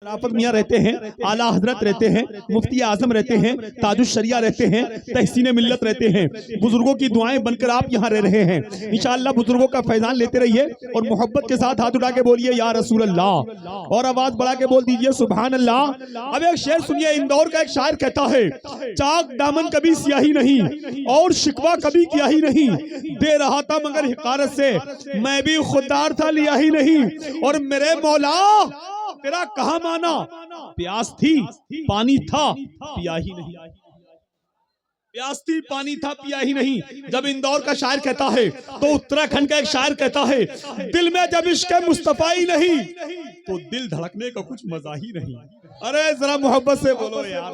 खिलाफत मियाँ रहते हैं, आला हजरत रहते हैं, मुफ्ती आजम रहते हैं, ताजुश शरिया रहते हैं, तहसीन मिल्लत रहते हैं। बुजुर्गों की दुआएं बनकर आप यहाँ रह रहे हैं। इंशाअल्लाह बुजुर्गों का फैजान लेते रहिए और मोहब्बत के साथ हाथ उठा के बोलिए या रसूल अल्लाह, और आवाज बढ़ा के बोल दीजिए सुभान अल्लाह। अब एक शेर सुनिए, इंदौर का एक शायर कहता है, चाक दामन कभी स्याही नहीं और शिकवा कभी किया ही नहीं, दे रहा था मगर हिकारत से मैं भी खुददार था लिया ही नहीं, और मेरे मौला तेरा कहा माना, प्यास थी पानी था पिया ही नहीं, प्यास थी पानी था पिया ही नहीं। जब इंदौर का शायर कहता है तो उत्तराखंड का एक शायर कहता है, दिल में जब इश्क मुस्तफा ही नहीं तो दिल धड़कने का कुछ मजा ही नहीं। अरे जरा मोहब्बत से बोलो यार।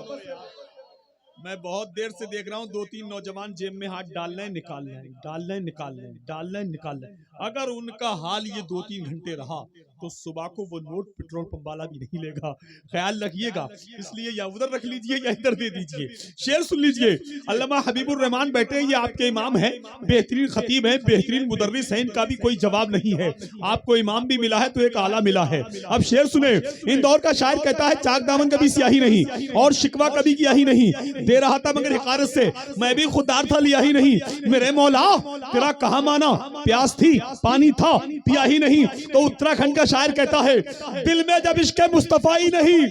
मैं बहुत देर से देख रहा हूँ दो तीन नौजवान जेब में हाथ डाल रहे हैं, निकाल रहे हैं, डाल रहे हैं, निकाल रहे हैं, डाल रहे हैं, निकाल रहे हैं। अगर उनका हाल ये 2-3 घंटे रहा तो सुबह को वो नोट पेट्रोल पंप वाला भी नहीं लेगा, ख्याल रखिएगा। इसलिए या उधर रख लीजिए या इधर दे दीजिए। शेर सुन लीजिए, अल्लामा हबीबुर रहमान बैठे हैं, ये आपके इमाम हैं, बेहतरीन खतीब हैं, बेहतरीन मुदर्रिस हैं, इनका भी कोई जवाब नहीं है। आपको इमाम भी मिला है तो एक आला मिला है। अब शेर सुने, इंदौर का शायर कहता है, चाक दामन कभी स्याही नहीं और शिकवा कभी किया ही नहीं, दे रहा था मगर हिकारत से मैं भी खुददार था लिया ही नहीं, मेरे मौला तेरा कहा माना, प्यास थी पानी था पिया ही नहीं। तो उत्तराखंड का शायर कहता है, दिल में जब इश्क मुस्तफा ही नहीं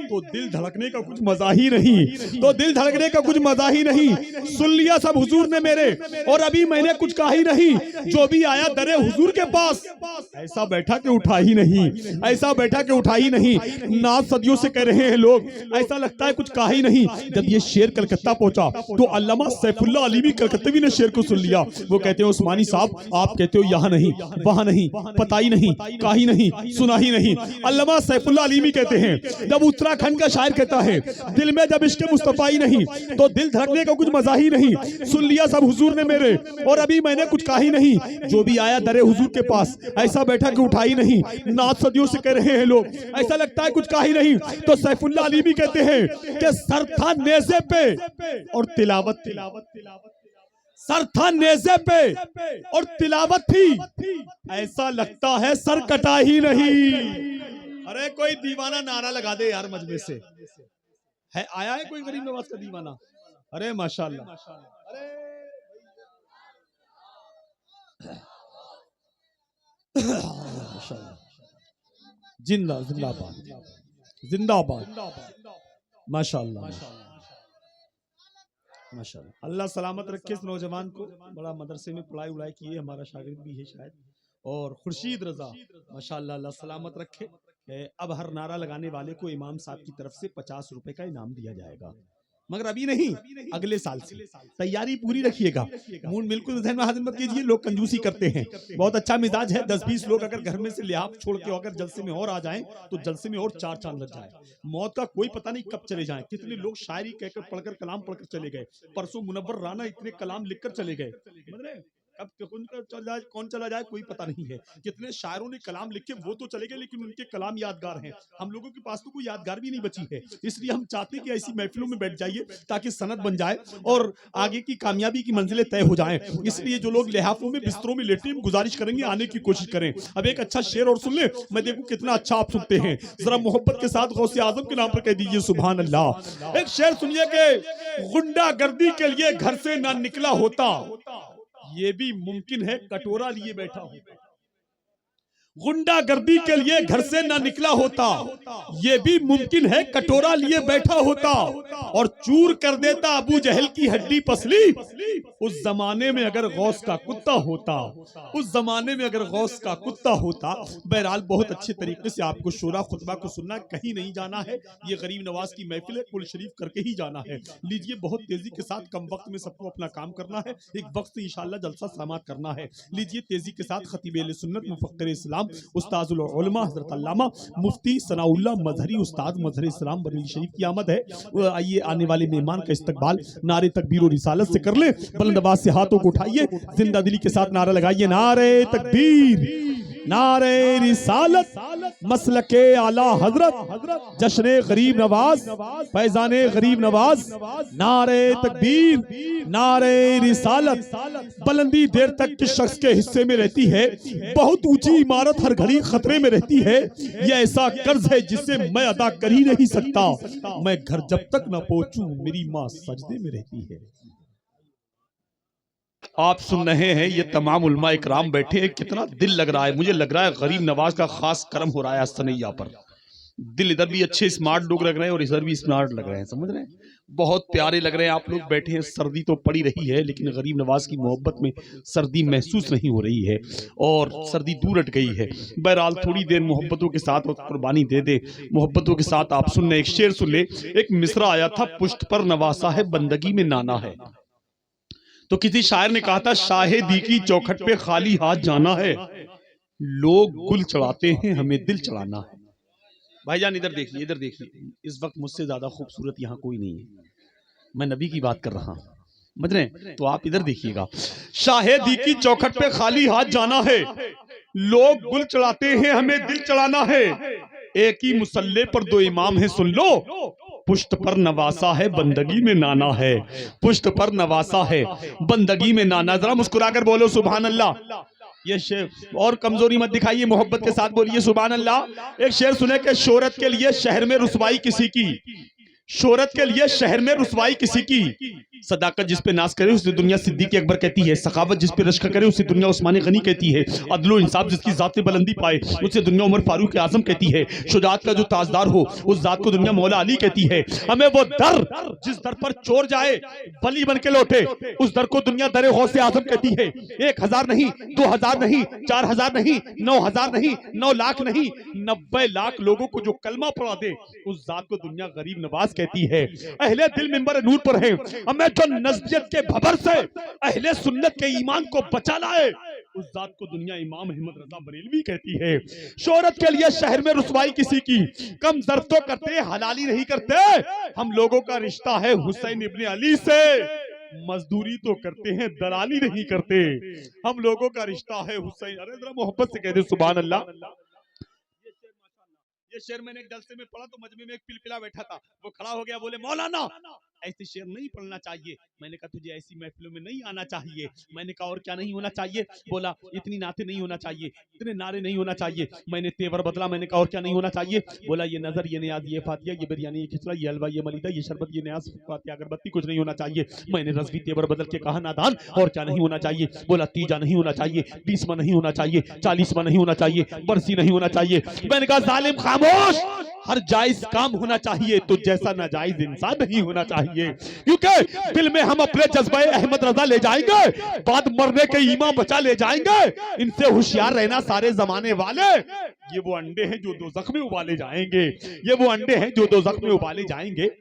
तो दिल धड़कने का कुछ मजा ही नहीं, तो दिल धड़कने का कुछ मजा ही नहीं। सुन लिया सब हुजूर ने मेरे और अभी मैंने कुछ कहा ही नहीं, जो भी आया दरे हुजूर के पास ऐसा बैठा के उठा ही नहीं, ऐसा बैठा के उठा ही नहीं। नाज सदियों से कह रहे हैं लोग, ऐसा लगता है कुछ कहा ही नहीं। जब ये शेर कलकत्ता पहुंचा तो अल्लामा सैफुल्लाह अलीमी कलकत्तवी ने शेर को सुन लिया। वो कहते हैं, उस्मानी साहब आप कहते हो यहाँ नहीं वहां नहीं, पता ही नहीं, कहा ही नहीं, सुना ही नहीं। अल्लामा सैफुल्लाह अलीमी कहते हैं, जब उत्तराखंड का शायर कहता है, दिल में जब इश्क मुस्तफा ही नहीं तो दिल धड़कने का कुछ मजा ही नहीं, सुन लिया सब हुजूर ने मेरे और अभी मैंने कुछ कहा ही नहीं, जो भी आया दरे हुजूर के पास ऐसा बैठा के उठा ही नहीं। नाज सदियों से कह रहे हैं लोग, ऐसा लगता है कुछ कहा ही नहीं। तो सैफुल्लाह अलीमी कहते हैं कि सर था नेज़े पे और तिलावत सर था नेज़े पे और तिलावत थी, ऐसा लगता है सर कटा ही नहीं। अरे कोई दीवाना नारा लगा दे यार मजलिस से। है आया है कोई गरीब नवाज का दीवाना? अरे माशाल्लाह, जिंदा जिंदाबाद जिंदाबाद, माशाल्लाह माशाल्लाह। अल्लाह सलामत रखे इस नौजवान को, बड़ा मदरसे में पढ़ाई उड़ाई की है, हमारा शागिर्द भी है शायद। और खुर्शीद रजा माशाल्लाह, अल्लाह सलामत रखे। अब हर नारा लगाने वाले को इमाम साहब की तरफ से 50 रुपए का इनाम दिया जाएगा, मगर अभी नहीं, अगले साल से। तैयारी पूरी रखिएगा, मूड बिल्कुल ज़हन में हाजिर मत कीजिए। लोग कंजूसी करते हैं, बहुत अच्छा मिजाज है। 10-20 लोग अगर घर में से लिहाफ छोड़ के अगर जलसे में और आ जाएं तो जलसे में और 4 चांद लग जाए। मौत का कोई पता नहीं कब चले जाएं। कितने लोग शायरी कहकर पढ़कर कलाम पढ़कर चले गए। परसों मुनव्वर राना इतने कलाम लिखकर चले गए, कब कौन चला जाए कोई पता नहीं है। कितने शायरों ने कलाम लिखे, वो तो चले गए लेकिन उनके कलाम यादगार हैं। हम लोगों के पास तो कोई यादगार भी नहीं बची है। इसलिए हम चाहते हैं कि ऐसी महफिलों में बैठ जाइए ताकि सनद बन जाए और आगे की कामयाबी की मंजिलें तय हो जाएं। इसलिए जो लोग लिहाफों में बिस्तरों में लेटे हैं, गुजारिश करेंगे आने की कोशिश करें। अब एक अच्छा शेर और सुन ले, मैं देखूं कितना अच्छा आप सुनते हैं। जरा मोहब्बत के साथ गौसे आजम के नाम पर कह दीजिए सुभान अल्लाह। एक शेर सुनिए कि गुंडागर्दी के लिए घर से ना निकला होता, ये भी मुमकिन है कटोरा लिए बैठा होता। गुंडागर्दी के लिए घर से ना निकला होता, ये भी मुमकिन है कटोरा लिए बैठा होता, और चूर कर देता अबू जहल की हड्डी पसली, उस जमाने में अगर गौस का कुत्ता होता, उस जमाने में अगर गौस का कुत्ता होता। बहरहाल बहुत अच्छे तरीके से आपको शोरा खुतबा को सुनना, कहीं नहीं जाना है। ये गरीब नवाज की महफिल है, कुल शरीफ करके ही जाना है। लीजिए बहुत तेजी के साथ, कम वक्त में सबको अपना काम करना है, एक वक्त से इंशाअल्लाह जलसा समात करना है। लीजिए तेजी के साथ खतीब अहले सुन्नत मुफक्किर इस्लाम उस्ताजुल उलमा हज़रत अल्लामा मुफ्ती सनाउल्लाह मजहरी उस्ताद मजहर इस्लाम बरेली शरीफ की आमद है। आइए आने वाले मेहमान का इस्तकबाल नारे तकबीर और रिसालत से कर ले। बुलंद आवाज से हाथों को उठाइए, जिंदा दिली के साथ नारा लगाइए, नारे तकबीर, नारे रिसालत, मसलके आला हजरत, जश्ने गरीब नवाज, फैजाने गरीब नवाज, नारे तकबीर, नारे रिसालत। बुलंदी देर तक जिस शख्स के हिस्से में रहती है, बहुत ऊंची इमारत हर घड़ी खतरे में रहती है। यह ऐसा कर्ज है जिसे मैं अदा कर ही नहीं सकता। मैं घर जब तक न पहुंचूं मेरी माँ सजदे में रहती है। आप सुन रहे हैं, ये तमाम उलमा इकराम बैठे हैं, कितना दिल लग रहा है। मुझे लग रहा है गरीब नवाज का खास करम हो रहा है सनैया पर। दिल इधर भी अच्छे स्मार्ट लोग लग रहे हैं और इधर भी स्मार्ट लग रहे हैं, समझ रहे हैं, बहुत प्यारे लग रहे हैं। आप लोग बैठे हैं, सर्दी तो पड़ी रही है लेकिन गरीब नवाज की मोहब्बत में सर्दी महसूस नहीं हो रही है और सर्दी दूर हट गई है। बहरहाल थोड़ी देर मोहब्बतों के साथ कुर्बानी दे दे, मोहब्बतों के साथ आप सुन ले। एक शेर सुन ले, एक मिसरा आया था, पुष्ट पर नवासा है बंदगी में नाना है। तो किसी शायर ने कहा था, शाहिदी की चौखट पे खाली हाथ जाना है, लोग गुल चढ़ाते हैं हमें दिल चढ़ाना है। भाईजान इधर देखिए, इधर देखिए, इस वक्त मुझसे ज्यादा खूबसूरत यहाँ कोई नहीं है, मैं नबी की बात कर रहा हूं, समझ रहे हैं? तो आप इधर देखिएगा, शाहिदी की चौखट पे खाली हाथ जाना है, लोग गुल चढ़ाते हैं हमें दिल चढ़ाना है। एक ही मुसल्ले पर दो इमाम है सुन लो, पुष्ट पर नवासा है बंदगी में नाना है, पुष्ट पर नवासा है बंदगी में नाना। जरा मुस्कुराकर बोलो सुभान अल्लाह। ये शेर और कमजोरी मत दिखाइए, मोहब्बत के साथ बोलिए सुभान अल्लाह। एक शेर सुने कि शोहरत के लिए शहर में रुसवाई किसी की, शोहरत के लिए शहर में रुसवाई किसी की, सदाकत जिस पे नाज करे उसे दुनिया सिद्दीक अकबर कहती है, सखावत जिस पे रश्क करे उसे दुनिया उस्मान गनी कहती है, अदलो इंसाफ जिसकी जात से बुलंदी पाए उसे दुनिया उमर फारूक आजम कहती है, शुजात का जो ताजदार हो उस जात को दुनिया मौला अली कहती है। हमें वो दर जिस दर पर चोर जाए बली बन के लौटे उस दर को दुनिया दरे गौसे आजम कहती है। 1000 नहीं, 2000 नहीं, 4000 नहीं, 9000 नहीं, 9 लाख नहीं, 90 लाख लोगों को जो कलमा पढ़ा दे उस जात को दुनिया गरीब नवाज कहती है। अहले दिल मिंबर नूर पर है, हमें जो नज़्ज़ियत के भबर से अहले सुन्नत के ईमान को बचा लाए उस जात को दुनिया इमाम अहमद रजा बरेलवी कहती है। शोहरत के लिए शहर में रुसवाई किसी की, कम ज़र्फ तो करते हलाली नहीं करते, हम लोगों का रिश्ता है हुसैन इब्ने अली से, मजदूरी तो करते हैं दलाली नहीं करते, हम लोगों का रिश्ता है हुसैन। अरे जरा मोहब्बत से कह दे सुभान अल्लाह। ये शेर मैंने एक जलसे में पढ़ा तो मजमे में एक पिलपिला बैठा था, वो खड़ा हो गया, बोले मौलाना ऐसे शेर नहीं पढ़ना चाहिए। मैंने कहा तुझे ऐसी महफिलों में नहीं आना चाहिए। मैंने कहा और क्या नहीं होना चाहिए? बोला इतनी नाते नहीं होना चाहिए, इतने नारे नहीं होना चाहिए। मैंने तेवर बदला, मैंने कहा और क्या नहीं होना चाहिए? बोला ये नजर, ये नियाज, ये फातिया, ये बिरयानी, ये खिचड़ा, ये हलवा, ये मलिदा, ये शरबत, ये न्याज, फातिया, अगरबत्ती, कुछ नहीं होना चाहिए। मैंने रज़वी तेवर बदल के कहा नादान और क्या नहीं होना चाहिए? बोला तीजा नहीं होना चाहिए, 20वां नहीं होना चाहिए, 40वां नहीं होना चाहिए, बरसी नहीं होना चाहिए। मैंने कहा जालिम खामोश, हर जायज काम होना चाहिए तो जैसा नाजायज इंसान नहीं होना चाहिए, क्योंकि दिल में हम अपने जज्बे अहमद रजा ले जाएंगे, बाद मरने के ईमान बचा ले जाएंगे। इनसे होशियार रहना सारे जमाने वाले, ये वो अंडे हैं जो दोज़ख में उबाले जाएंगे, ये वो अंडे हैं जो दोज़ख में उबाले जाएंगे। यार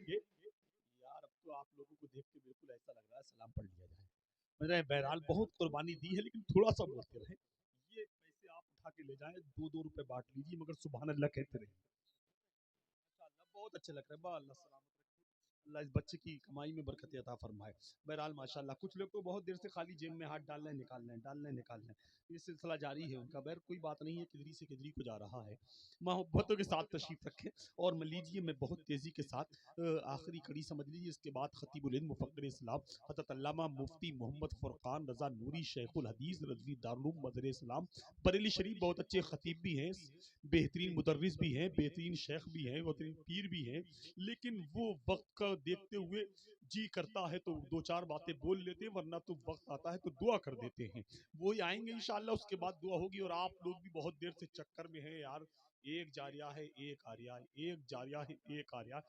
अब तो आप लोगों को देख के बिल्कुल ऐसा लग रहा है सलाम पढ़ लिया जाए। मैंने बहरहाल बहुत कुर्बानी दी है लेकिन थोड़ा सा बोलते रहे, ये पैसे आप उठा के ले जाएं, 2-2 रुपए बांट लीजिए मगर सुभान अल्लाह कहते रहे। बहुत अच्छे लग रहे हैं, अल्लाह सलामत रखे, अल्लाह इस बच्चे की कमाई में बरकत अता फरमाए। बहरहाल माशाल्लाह, कुछ लोग तो बहुत देर से खाली जेब में हाथ डाल रहे हैं, निकाल रहे हैं, डाल रहे हैं, निकाल रहे हैं, ये सिलसिला जारी है उनका। बहर कोई बात नहीं है, किधरी से किधरी को जा रहा है। मोहब्बतों के साथ तशरीफ रखें और मैं लीजिए, मैं बहुत तेजी के साथ आखिरी कड़ी समझ लीजिए। इसके बाद खतीबुल हिंद मुफक्किर इस्लाम हज़रत अल्लामा मुफ्ती मोहम्मद फुरकान रजा नूरी शेखुल हदीस रज़वी दारुल मदर इस्लाम बरेली शरीफ, बहुत अच्छे खतीब भी हैं, बेहतरीन मुदर्रिस भी हैं, बेहतरीन शेख भी हैं, बेहतरीन पीर भी हैं, लेकिन वो वक्त का देखते हुए जी करता है तो 2-4 बातें बोल लेते हैं, वरना तो वक्त आता है तो दुआ कर देते हैं। वो ही आएंगे इंशाअल्लाह, उसके बाद दुआ होगी। और आप लोग भी बहुत देर से चक्कर में हैं यार, एक जारिया है एक आरिया, एक जारिया है एक आरिया।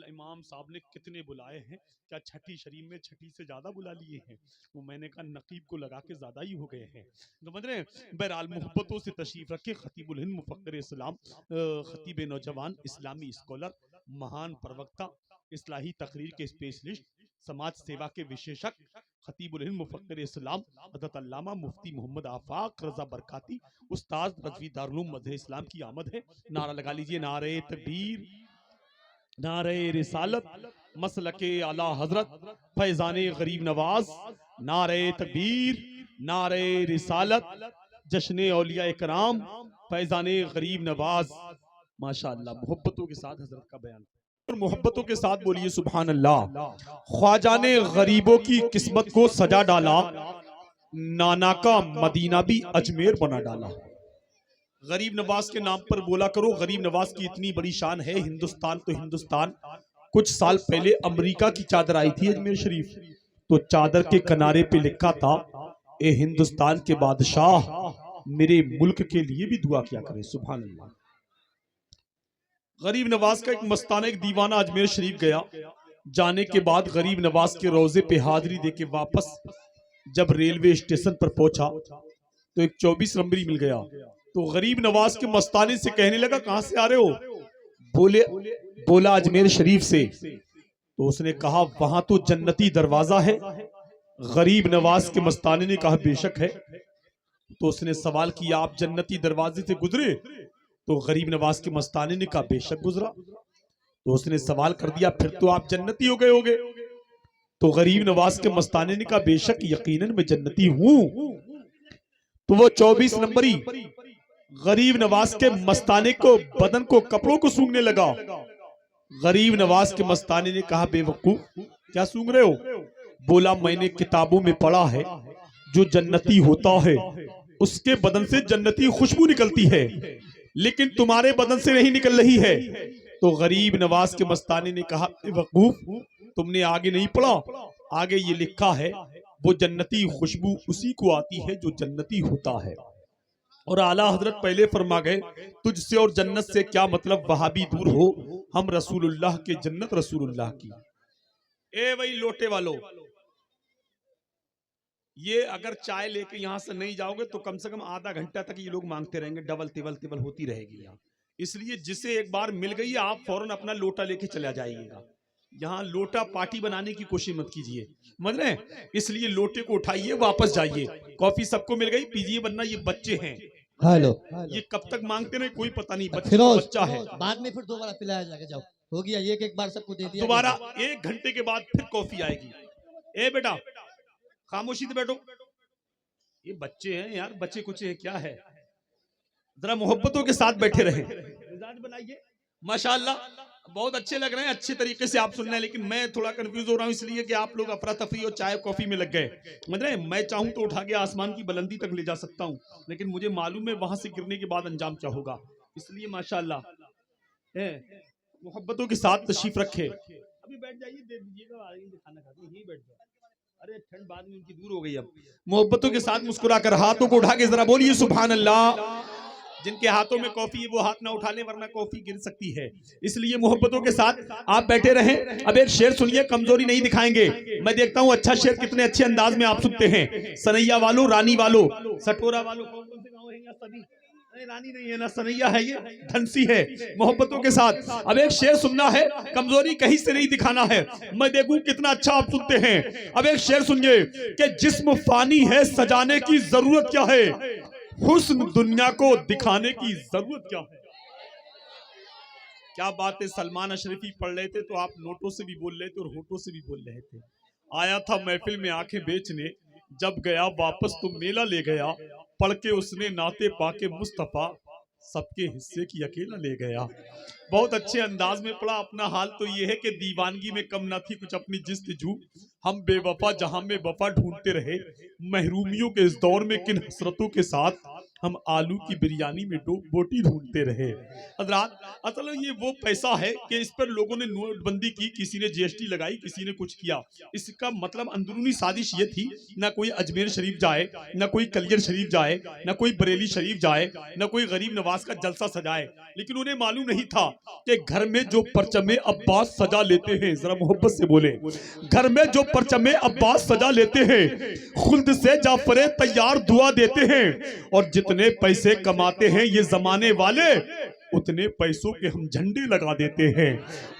इमाम साहब ने कितने बुलाए हैं, क्या छठी शरीफ में छठी से ज्यादा बुला लिए हैं? वो मैंने कहा नकीब को लगा के ज्यादा ही हो गए हैं, समझ रहे हैं? बहरहाल मोहब्बतों से तशरीफ रखे खतीबुल हिंद मुफक्किर इस्लाम, खतीब नौजवान, इस्लामी स्कॉलर, महान प्रवक्ता, इस्लाही तकरीर के स्पेशलिस्ट, समाज सेवा के विशेषक, खतीबुल हिंद मुफक्किर इस्लाम हज़रत अल्लामा मुफ्ती मोहम्मद आफाक रजा बरकाती, उस्ताद रज़वी दारुल मदर इस्लाम की आमद है। नारा लगा लीजिए, नारे तकबीर, नारे रिसालत, मसलके आला हजरत, फैजाने गरीब नवाज, नारे तकबीर, नारे रिसालत, जश्न औलिया इकराम, फैजाने गरीब नवाज। माशाअल्लाह, मोहब्बतों के साथ हजरत का बयान और मोहब्बतों के साथ बोलिए सुभान अल्लाह। ख्वाजा ने गरीबों की किस्मत को सजा डाला, नाना का मदीना भी अजमेर बना डाला। गरीब नवाज के नाम पर बोला करो, गरीब नवाज की इतनी बड़ी शान है। हिंदुस्तान तो हिंदुस्तान, कुछ साल पहले अमेरिका की चादर आई थी अजमेर शरीफ, तो चादर के किनारे पे लिखा था, ए हिंदुस्तान के बादशाह, मेरे मुल्क के लिए भी दुआ किया करें। सुभान अल्लाह। गरीब नवाज का एक मस्ताना, एक दीवाना अजमेर शरीफ गया। जाने के बाद गरीब नवाज के रोजे पे हाजिरी देके वापस जब रेलवे स्टेशन पर पहुंचा तो एक 24 नंबरी मिल गया। तो गरीब नवाज के मस्ताने से कहने लगा, कहां से आ रहे हो? बोला अजमेर शरीफ से। तो उसने कहा, वहां तो जन्नती दरवाजा है। गरीब नवाज के मस्ताने ने कहा, बेशक है। तो उसने सवाल किया, आप जन्नती दरवाजे से गुजरे? तो गरीब नवाज के मस्ताने ने कहा, बेशक गुजरा। तो उसने सवाल कर दिया, फिर तो आप जन्नती हो गए होगे? तो गरीब नवाज के मस्ताने ने कहा, बेशक यकीनन मैं जन्नती हूं। तो वो 24 नंबरी गरीब नवाज के मस्ताने को, बदन को, कपड़ों को सूंघने लगा। गरीब नवाज के मस्ताने ने कहा, बेवकूफ, क्या सूंघ रहे हो? बोला, मैंने किताबों में पढ़ा है, जो जन्नती होता है उसके बदन से जन्नती खुशबू निकलती है, लेकिन तुम्हारे बदन से नहीं निकल रही है। तो गरीब नवाज के मस्ताने ने कहा, बेवकूफ, तुमने आगे नहीं पढ़ा? आगे ये लिखा है, वो जन्नती खुशबू उसी को आती है जो जन्नती होता है। और आला हजरत पहले फरमा गए, तुझसे और जन्नत से क्या मतलब, वहां भी दूर हो, हम रसूलुल्लाह के, जन्नत रसूलुल्लाह की। ए वही लोटे वालों, ये अगर चाय लेके यहाँ से नहीं जाओगे तो कम से कम आधा घंटा तक ये लोग मांगते रहेंगे, डबल टिबल टिबल होती रहेगी यहाँ। इसलिए जिसे एक बार मिल गई है, आप फौरन अपना लोटा लेके चला जाइएगा। यहाँ लोटा पार्टी बनाने की कोशिश मत कीजिए, समझ रहे हैं? इसलिए लोटे को उठाइए, वापस जाइए। कॉफी सबको मिल गई, पीजिए, वरना ये बच्चे हैं। हेलो, ये कब तक मांगते रहे कोई पता नहीं, बच्चा है। बाद में फिर दोबारा पिलाया जाएगा, जाओ, हो गया, एक बार सबको दे दिया। दोबारा 1 घंटे के बाद फिर कॉफी आएगी। ए बेटा, खामोशी से बैठो। ये बच्चे हैं यार, बच्चे कुछ है क्या है? जरा मोहब्बतों के साथ बैठे रहे, मिजाज बनाइए। माशाअल्लाह, बहुत अच्छे लग रहे हैं, अच्छे तरीके से आप सुन रहे हैं, लेकिन मैं थोड़ा कंफ्यूज हो रहा हूं इसलिए कि आप लोग अफरा तफरी और चाय कॉफी में लग गए। मतलब मैं चाहूं तो उठा के आसमान की बुलंदी तक ले जा सकता हूं, लेकिन मुझे मालूम है वहां से गिरने के बाद अंजाम क्या होगा। इसलिए माशाअल्लाह मोहब्बतों के साथ तशरीफ रखे। अभी बैठ जाइए, दे दीजिएगा, खाना खाते यहीं बैठ जाओ। अरे ठंड बाद में उनकी दूर हो गई। अब मोहब्बतों के साथ मुस्कुराकर हाथों को उठा के जरा बोलिए सुभान अल्लाह। जिनके हाथों में कॉफी है वो हाथ ना उठा ले, वरना कॉफी गिर सकती है। इसलिए मोहब्बतों के साथ आप बैठे रहें। अब एक शेर सुनिए, कमजोरी नहीं दिखाएंगे। मैं देखता हूँ अच्छा शेर कितने अच्छे अंदाज में आप सुनते हैं। सनैया वालों, रानी वालों, सटोरा वालों, कौन कौन से गाँव है सभी? रानी नहीं है ना, सनैया है, ये धनसी है। मोहब्बतों के साथ अब एक शेर सुनना है, कमजोरी कहीं से नहीं दिखाना है। मैं देखूं कितना अच्छा आप सुनते हैं। अब एक शेर सुनिए कि जिस्म फानी है, सजाने की जरूरत क्या है, हुस्न दुनिया को दिखाने की जरूरत क्या है। क्या बात है, सलमान अशरफी पढ़ रहे थे तो आप नोटों से भी बोल रहे थे और होठों से भी बोल रहे थे। आया था महफिल में आंखें बेचने, जब गया वापस तो मेला ले गया, पढ़ के उसने नाते पाके मुस्तफा, सबके हिस्से की अकेला ले गया। बहुत अच्छे अंदाज में पढ़ा। अपना हाल तो ये है कि दीवानगी में कम ना थी कुछ अपनी जिस्तजू, हम बेवफा जहां में वफा ढूंढते रहे, महरूमियों के इस दौर में किन हसरतों के साथ, हम आलू की बिरयानी में बोटी ढूंढते रहे। हजरात, असल ये वो पैसा है कि इस पर लोगों ने नोटबंदी की, किसी ने जीएसटी लगाई, किसी ने कुछ किया। इसका मतलब अंदरूनी साजिश ये थी, ना कोई अजमेर शरीफ जाए, ना कोई कलियर शरीफ जाए, ना कोई बरेली शरीफ जाए, ना कोई गरीब नवाज का जलसा सजाए। लेकिन उन्हें मालूम नहीं था कि घर में जो परचमे अब्बास सजा लेते हैं, जरा मोहब्बत से बोले, घर में जो परचमे अब्बास सजा लेते हैं, खुल्द से जाफरे तैयार दुआ देते हैं, और जितने पैसे कमाते हैं ये जमाने वाले, उतने पैसों के हम झंडे लगा देते हैं,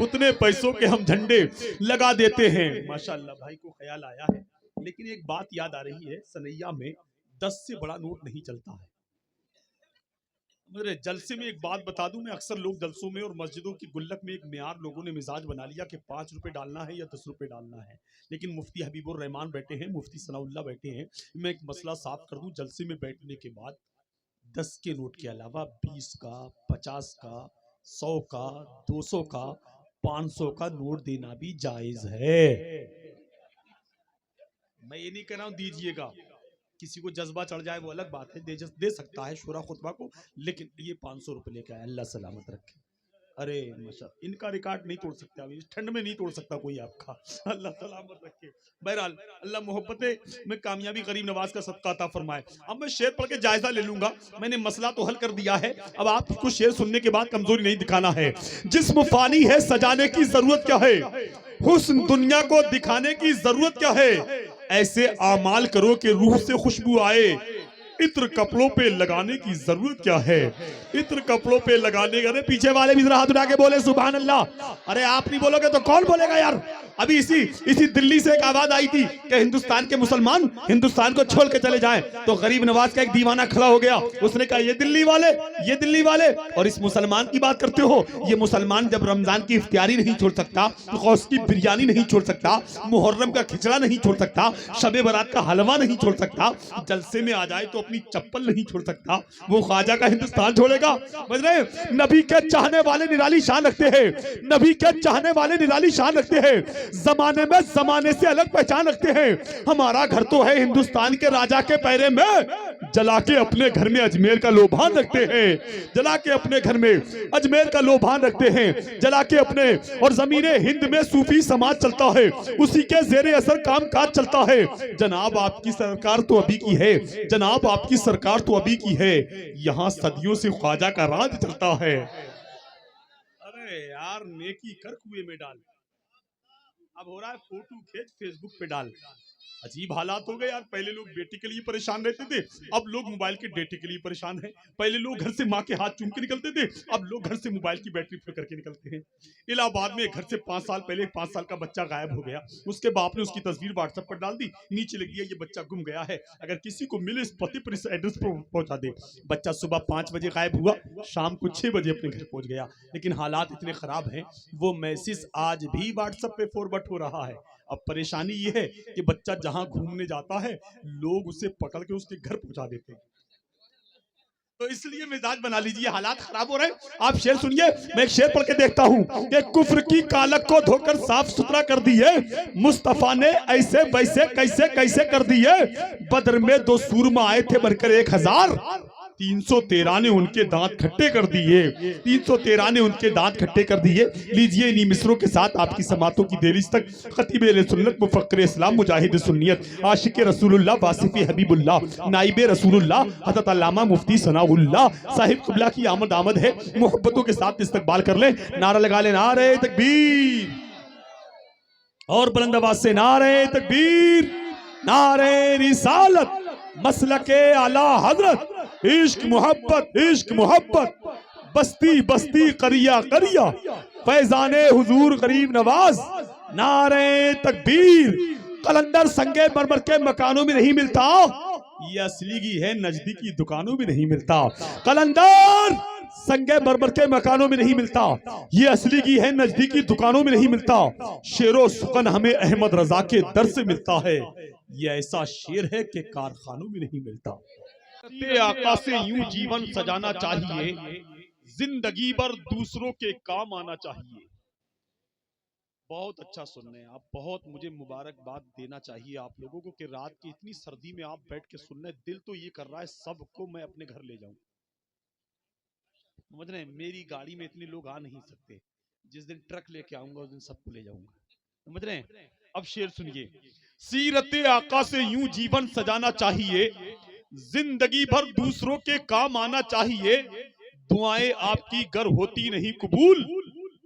उतने पैसों के हम झंडे लगा देते हैं। माशाल्लाह, भाई को ख्याल आया है। लेकिन एक बात याद आ रही है, सनैया में 10 से बड़ा नोट नहीं चलता है। मेरे जलसे में एक बात बता दूं, मैं अक्सर लोग जलसों में और मस्जिदों की गुल्लक में एक म्यार लोगों ने मिजाज बना लिया कि 5 रुपए डालना है या 10 रुपए डालना है। लेकिन मुफ्ती हबीबुर रहमान बैठे हैं, मुफ्ती सनाउल्लाह बैठे हैं, मैं एक मसला साफ कर दूं, जलसे में बैठने के बाद 10 के नोट के अलावा 20 का, 50 का, 100 का, 200 का, 500 का नोट देना भी जायज है। मैं ये नहीं कह रहा हूं दीजिएगा, किसी को जज्बा चढ़ जाए वो अलग बात है, दे सकता है शुरा खुतबा को, लेकिन ये 500 रुपए लेके आए, अल्लाह सलामत रखे। अरे माशा, इनका रिकॉर्ड नहीं तोड़ सकता, अभी इस ठंड में नहीं तोड़ सकता कोई आपका, अल्लाह सलामत रखे। बहरहाल अल्लाह मोहब्बत में कामयाबी गरीब नवाज का सदका अता फरमाए। अब मैं शेर पढ़ के जायजा ले लूंगा, मैंने मसला तो हल कर दिया है, अब आपको शेर सुनने के बाद कमजोरी नहीं दिखाना है। जिस्म फानी है सजाने की जरूरत क्या है, हुस्न दुनिया को दिखाने की जरूरत क्या है, ऐसे आमाल करो कि रूह से खुशबू आए, इत्र कपड़ों पे लगाने की जरूरत क्या है, इत्र कपड़ों पे लगाने का। पीछे वाले भी जरा हाथ उठा के बोले सुभान अल्लाह। अरे आप नहीं बोलोगे तो कौन बोलेगा यार। अभी इसी दिल्ली से एक आवाज आई थी कि हिंदुस्तान के मुसलमान हिंदुस्तान को छोड़ के चले जाएं, तो गरीब नवाज का एक दीवाना खड़ा हो गया, उसने कहा ये दिल्ली वाले, ये दिल्ली वाले, और इस मुसलमान की बात करते हो। ये मुसलमान जब रमजान की इफ्तियारी नहीं छोड़ सकता, गौस की बिरयानी नहीं छोड़ सकता, मुहर्रम का खिचड़ा नहीं छोड़ सकता, शबे बारात का हलवा नहीं छोड़ सकता, जलसे में आ जाए तो अपनी चप्पल नहीं छोड़ सकता, वो ख्वाजा का हिंदुस्तान छोड़ेगा। समझ रहे, नबी के चाहने वाले निराली शान रखते हैं, नबी के चाहने वाले निराली शान रखते हैं, जमाने में जमाने से अलग पहचान रखते हैं। हमारा घर तो है हिंदुस्तान के राजा के पैरे में, जला के अपने घर में अजमेर का लोभान रखते हैं, जला के अपने घर में अजमेर का लोभान रखते हैं, जला के अपने, और जमीने हिंद में सूफी समाज चलता है, उसी के जेरे असर काम काज चलता है। जनाब आपकी सरकार तो अभी की है, जनाब आपकी सरकार तो अभी की है, यहाँ सदियों से ख्वाजा का राज चलता है। अरे यार नेकी कर कुएं में डाल, अब हो रहा है फोटो खींच फेसबुक पे डाल। अजीब हालात हो गए यार, पहले लोग बेटी के लिए परेशान रहते थे, अब लोग मोबाइल के डेटे के लिए परेशान हैं। पहले लोग घर से माँ के हाथ चूम के निकलते थे, अब लोग घर से मोबाइल की बैटरी फिल करके निकलते हैं। इलाहाबाद में घर से 5 साल पहले 5 साल का बच्चा गायब हो गया, उसके बाप ने उसकी तस्वीर व्हाट्सएप पर डाल दी, नीचे लिख दिया ये बच्चा गुम गया है, अगर किसी को मिले इस पते पर इस एड्रेस पर पहुंचा दे। बच्चा सुबह 5 बजे गायब हुआ, शाम को 6 बजे अपने घर पहुंच गया। लेकिन हालात इतने खराब हैं, वो मैसेज आज भी व्हाट्सएप पे फॉरवर्ड हो रहा है। अब परेशानी ये है कि बच्चा जहां घूमने जाता है, लोग उसे पकड़ के उसके घर पहुंचा देते हैं। तो इसलिए मिजाज बना लीजिए, हालात खराब हो रहे हैं। आप शेर सुनिए, मैं एक शेर पढ़ के देखता हूं कि कुफ्र की कालक को धोकर साफ सुथरा कर दिए, मुस्तफा ने ऐसे वैसे कैसे कैसे कर दिए। बदर में 2 सूरमा आए थे बनकर 1000, 313 ने उनके दांत खट्टे कर दिए, 313 ने उनके दांत खट्टे कर दिए। लीजिए इन्हीं मिसरों के साथ आपकी समातों की देरिज तक खतीब सुन्नत, मुफक्किर इस्लाम, मुजाहिद सुन्नियत, आशिक रसूलुल्लाह, वासिफ़ हबीबुल्लाह, नाइब रसूलुल्लाह, हज़रत अल्लामा मुफ्ती सनाउल्लाह साहिब क़िबला की आमद है। मोहब्बतों के साथ इस्तकबाल कर ले, नारा लगा ले, नारे तकबीर, और बुलंद आवाज से नारे तकबीर, नारे रिसालत, मसलके आला हजरत, इश्क मोहब्बत, बस्ती बस्ती करिया करिया, फैजाने हुजूर गरीब नवाज, नारे तकबीर। कलंदर संगे मरमर के मकानों में नहीं मिलता, ये असली की है नजदीकी दुकानों में नहीं मिलता। कलंदर संगे मरमर के मकानों में नहीं मिलता, ये असली की है नजदीकी दुकानों में नहीं मिलता। शेरो सुकन हमें अहमद रजा के दर से मिलता है, ये ऐसा शेर है कि कारखानों में नहीं मिलता। आका से यूं जीवन सजाना चाहिए, जिंदगी भर दूसरों के काम आना चाहिए। बहुत अच्छा सुन रहे हैं आप, बहुत मुझे मुबारकबाद देना चाहिए आप लोगों को कि रात की इतनी सर्दी में आप बैठ के सुन रहे हैं। दिल तो ये कर रहा है सबको मैं अपने घर ले जाऊं। समझ रहे हैं, मेरी गाड़ी में इतने लोग आ नहीं सकते, जिस दिन ट्रक लेके आऊंगा उस दिन सबको ले जाऊंगा। समझ रहे हैं। अब शेर सुनिए, सीरते आका से यूं जीवन सजाना चाहिए, जिंदगी भर दूसरों के काम आना चाहिए। दुआएं आपकी गर होती नहीं कबूल,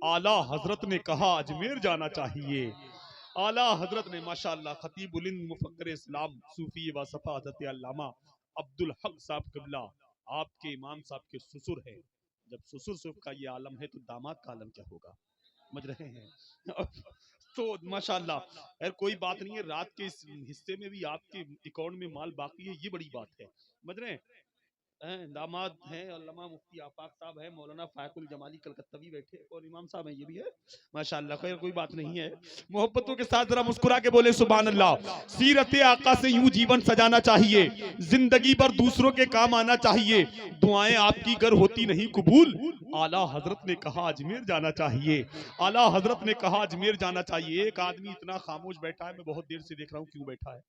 आला हजरत ने कहा अजमेर जाना चाहिए। आला हजरत ने माशाअल्लाह, खतीबुल हिंद, मुफक्किर इस्लाम, सूफी व सफा हज़रत अल्लामा अब्दुल हक साहब क़िबला, आपके इमाम साहब के ससुर हैं। जब ससुर साहब का ये आलम है तो दामाद का आलम क्या होगा। समझ रहे हैं। तो माशाअल्लाह, यार कोई बात नहीं है, रात के इस हिस्से में भी आपके अकाउंट में माल बाकी है, ये बड़ी बात है। समझ रहे हैं। दामाद हैं अल्लामा मुफ्ती आफाक साहब हैं, मौलाना फायकुल जमाली कलकत्तवी बैठे और इमाम साहब हैं, ये भी है माशाअल्लाह। खैर कोई बात नहीं है, मोहब्बतों के साथ जरा मुस्कुरा के बोले सुभान अल्लाह। सीरत आका से यूं जीवन सजाना चाहिए, जिंदगी भर दूसरों के काम आना चाहिए, दुआएं आपकी गर होती नहीं कबूल, आला हजरत ने कहा अजमेर जाना चाहिए, आला हजरत ने कहा अजमेर जाना चाहिए। एक आदमी इतना खामोश बैठा है, मैं बहुत देर से देख रहा हूँ क्यों बैठा है,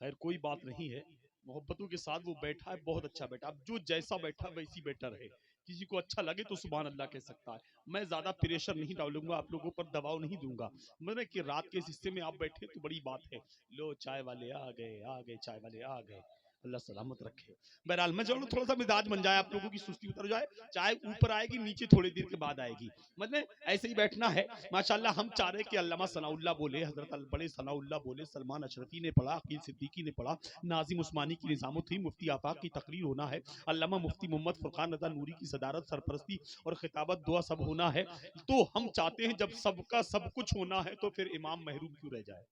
खैर कोई बात नहीं है, मोहब्बतों के साथ वो बैठा है, बहुत अच्छा बैठा। अब जो जैसा बैठा वैसी बेटर है, किसी को अच्छा लगे तो सुभान अल्लाह कह सकता है। मैं ज्यादा प्रेशर नहीं डालूंगा, आप लोगों पर दबाव नहीं दूंगा, मतलब कि रात के इस हिस्से में आप बैठे तो बड़ी बात है। लो चाय वाले आ गए, चाय वाले आ गए, अल्लाह सलामत रखे। बहरहाल मैं चाहूँ थोड़ा सा मिजाज बन जाए, आप लोगों की सुस्ती उतर जाए, चाय ऊपर आएगी नीचे थोड़ी देर के बाद आएगी, मतलब ऐसे ही बैठना है। माशाल्लाह हम चाह रहे कि अल्लामा सनाउल्लाह बोले, हजरत बड़े सनाउल्लाह बोले, सलमान अशरफी ने पढ़ा, अकील सिद्दीकी ने पढ़ा, नाजिम उस्मानी की निजामत थी, मुफ्ती आफाक की तकरीर होना है, अल्लामा मुफ्ती मोहम्मद फुरकान रज़ा नूरी की सदारत, सरपरस्ती और खिताबत दुआ सब होना है। तो हम चाहते हैं जब सबका सब कुछ होना है तो फिर इमाम महरूम क्यों रह जाए,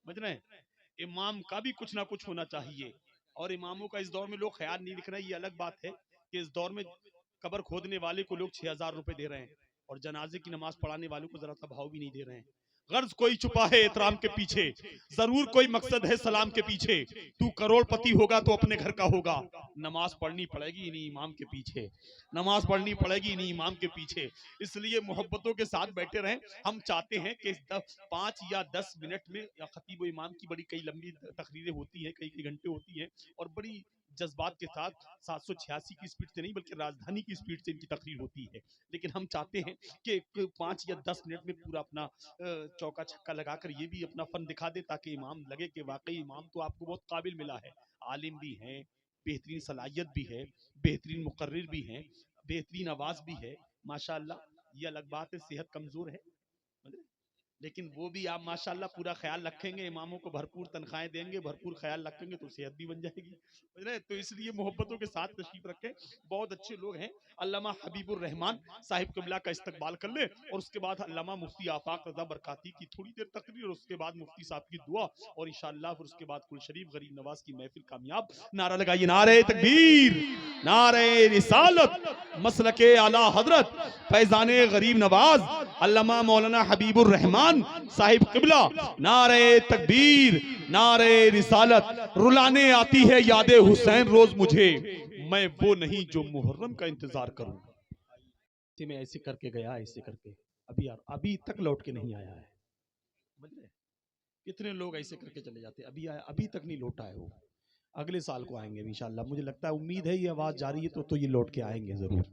समझ रहे हैं, इमाम का भी कुछ ना कुछ होना चाहिए। और इमामों का इस दौर में लोग ख्याल नहीं रख रहे, ये अलग बात है कि इस दौर में कब्र खोदने वाले को लोग 6000 रुपए दे रहे हैं और जनाजे की नमाज पढ़ाने वालों को जरा सा भाव भी नहीं दे रहे हैं। गर्ज कोई छुपा है एहतराम के पीछे, जरूर कोई मकसद है सलाम के पीछे, तू करोड़पति होगा तो अपने घर का होगा, नमाज पढ़नी पड़ेगी इन्हीं इमाम के पीछे, नमाज पढ़नी पड़ेगी इन्हीं इमाम के पीछे। इसलिए मोहब्बतों के साथ बैठे रहें। हम चाहते हैं कि 5 या 10 मिनट में खतीब इमाम की बड़ी कई लंबी तकरीरें होती हैं, कई घंटे होती हैं और बड़ी जज्बात के साथ 786 की स्पीड से नहीं बल्कि राजधानी की स्पीड से इनकी तकरीर होती है, लेकिन हम चाहते हैं कि 5 या 10 मिनट में पूरा अपना चौका छक्का लगाकर ये भी अपना फन दिखा दे ताकि इमाम लगे कि वाकई इमाम तो आपको बहुत काबिल मिला है, आलिम भी हैं, बेहतरीन सलाहियत भी है, बेहतरीन मुकर्रिर भी हैं, बेहतरीन आवाज भी है माशाअल्लाह। ये अलग बात है सेहत कमजोर है, लेकिन वो भी आप माशाल्लाह पूरा ख्याल रखेंगे, इमामों को भरपूर तनख्वाहें देंगे, भरपूर ख्याल रखेंगे तो सेहत भी बन जाएगी, समझ रहे? तो इसलिए मोहब्बतों के साथ तशरीफ रखें। बहुत अच्छे लोग हैं, अल्लामा हबीबुर रहमान साहिब किबला का इस्तकबाल कर ले और उसके बाद अल्लामा मुफ्ती आफाक रजा बरकाती की थोड़ी देर तकरीर और उसके बाद मुफ्ती साहब की दुआ और इंशाअल्लाह फिर उसके बाद कुल शरीफ गरीब नवाज की महफिल कामयाब। नारा लगाइए, नारे तकबीर, नारे रिसालत, मसलके आला हजरत फैजाने गरीब नवाज अल्लामा मौलाना हबीबुर रहमान साहिब किबला, नारे तकबीर, नारे रिसालत। रुलाने आती है यादे हुसैन रोज मुझे, मैं वो नहीं जो मुहर्रम का इंतजार करूं। मैं ऐसे करके गया, ऐसे करके अभी यार अभी तक लौट के नहीं आया है, समझ रहे? कितने लोग ऐसे करके चले जाते, अभी आया अभी तक नहीं लौटा है वो, अगले साल को आएंगे इंशाल्लाह, मुझे लगता है, उम्मीद है, ये आवाज जारी है तो ये लौट के आएंगे जरूर।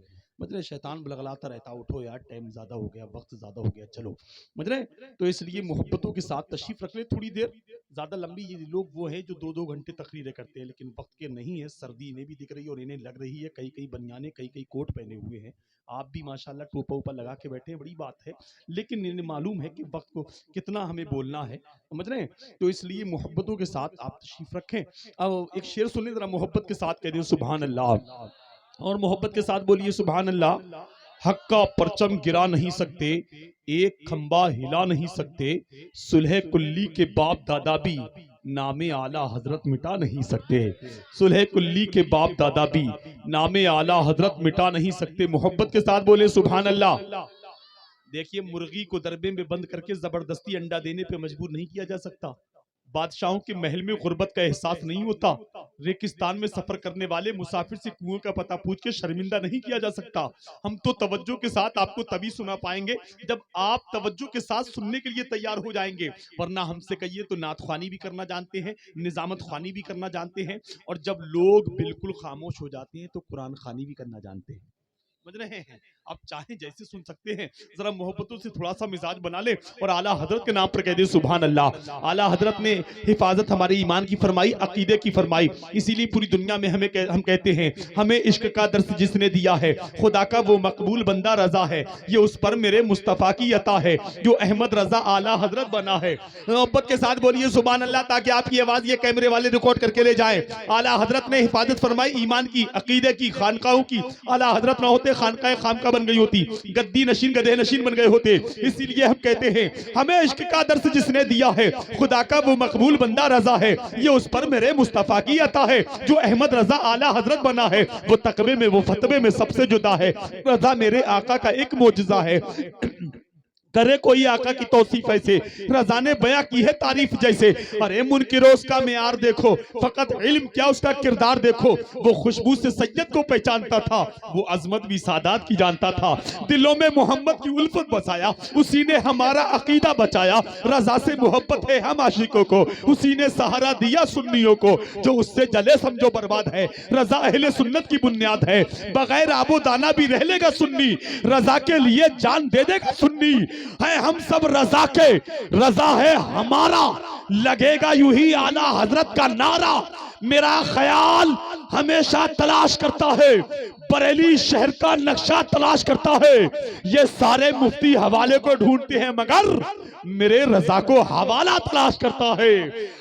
मतलब शैतान बलगलाता रहता, उठो यार टाइम ज्यादा हो गया, वक्त ज्यादा हो गया, चलो, समझ रहे? तो इसलिए मोहब्बतों के साथ तशरीफ रख ले थोड़ी देर, ज्यादा लंबी। ये लोग वो हैं जो 2-2 घंटे तकरीरें करते हैं, लेकिन वक्त के नहीं है, सर्दी इन्हें भी दिख रही है और इन्हें लग रही है, कई कई बनियाने कई कई कोट पहने हुए हैं, आप भी माशाल्लाह टोपा ऊपर लगा के बैठे हैं, बड़ी बात है, लेकिन इन्हें मालूम है कि वक्त को कितना हमें बोलना है, समझ रहे हैं? तो इसलिए मोहब्बतों के साथ आप तशरीफ रखें। अब एक शेर सुनिए जरा, मोहब्बत के साथ कह दें सुभान अल्लाह, और मोहब्बत के साथ बोलिए सुभान अल्लाह। हक का परचम गिरा नहीं सकते, एक खंबा हिला नहीं सकते, सुलह कुल्ली के बाप दादा भी नामे आला हजरत मिटा नहीं सकते, सुलह कुल्ली के बाप दादा भी नामे आला हजरत मिटा नहीं सकते। मोहब्बत के साथ बोले सुभान अल्लाह। देखिए, मुर्गी को दरबे में बंद करके जबरदस्ती अंडा देने पे मजबूर नहीं किया जा सकता, बादशाहों के महल में गुर्बत का एहसास नहीं होता, रेगिस्तान में सफर करने वाले मुसाफिर से कुएं का पता पूछ के शर्मिंदा नहीं किया जा सकता। हम तो तवज्जो के साथ आपको तभी सुना पाएंगे जब आप तवज्जो के साथ सुनने के लिए तैयार हो जाएंगे, वरना हमसे कहिए तो नात ख्वानी भी करना जानते हैं, निजामत ख्वानी भी करना जानते हैं, और जब लोग बिल्कुल खामोश हो जाते हैं तो कुरान खानी भी करना जानते हैं, समझ रहे हैं? आप चाहे जैसे सुन सकते हैं, जरा मोहब्बतों से थोड़ा सा मिजाज बना ले और आला हजरत के नाम पर कह दे सुभान अल्लाह। आला हजरत ने हिफाजत हमारे ईमान की फरमाई, अकीदे की फरमाई, इसीलिए पूरी दुनिया में हम कहते हैं हमें इश्क का दर्स जिसने दिया है, खुदा का वो मकबूल बंदा रजा है, ये उस पर मेरे मुस्तफा की अता है, जो अहमद रजा आला हजरत बना है। मोहब्बत के साथ बोलिए सुभान अल्लाह, ताकि आपकी आवाज ये कैमरे वाले रिकॉर्ड करके ले जाए। आला हजरत ने हिफाजत फरमाई ईमान की, अकीदे की, खानकाहों की। आला हजरत ना होते खानकाह खामका बन गई होती, गद्दी नशीन गधे नशीन बन गए होते। इसीलिए हम कहते हैं हमें इश्क का दर्स जिसने दिया है, खुदा का वो मकबूल बंदा रजा है, ये उस पर मेरे मुस्तफा की अता है। जो अहमद रजा आला हजरत बना है, वो तकवे में वो फतवे में सबसे जुदा है। रजा मेरे आका का एक मोजज़ा है, करे कोई आका की तौसीफ ऐसे, रजा ने बयां की है तारीफ जैसे। अरे मुनकिरो उसका मेयार देखो, फकत इल्म क्या उसका किरदार देखो। वो खुशबू से सैयद को पहचानता था, वो अजमत भी सादात की जानता था। दिलों में मोहम्मद की उल्फत बसाया, उसी ने हमारा अकीदा बचाया। रजा से मोहब्बत है हम आशिकों को, उसी ने सहारा दिया सुन्नियों को। जो उससे जले समझो बर्बाद है, रजा अहले सुन्नत की बुनियाद है। बगैर आबो दाना भी रह लेगा सुन्नी, रजा के लिए जान दे देगा सुन्नी। है हम सब रजा के, रजा है हमारा, लगेगा यूं ही आला हजरत का नारा। मेरा ख्याल हमेशा तलाश करता है, बरेली शहर का नक्शा तलाश करता है। ये सारे मुफ्ती हवाले को ढूंढते हैं, मगर मेरे रजा को हवाला तलाश करता है।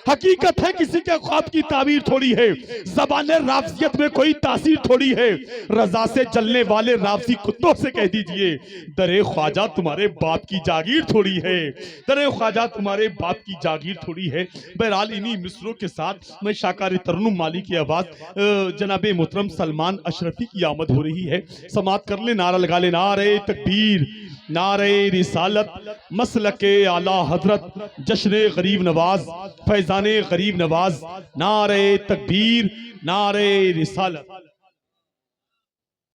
हकीकत है किसी के ख्वाब की ताबीर थोड़ी है, ज़बाने राफ़ज़ियत में कोई तासीर थोड़ी है। रजा से जलने वाले राफ़ज़ी कुत्तों से कह दीजिए, दरे ख्वाजा तुम्हारे बाप की जागीर थोड़ी है, दरे ख्वाजा तुम्हारे बाप की जागीर थोड़ी है। बहरहाल इन्हीं मिसरों के साथ मैं शाकार तरन्नुम माली की आवाज़ जनाबे मोहतरम सलमान अशरफी की आमद हो रही है। समात कर ले, नारा लगा ले, नारे तकबीर, नारे रिसालत, मसलके आला हजरत, जश्न गरीब नवाज, फैजाने गरीब नवाज, नारे तकबीर, नारे रिसालत।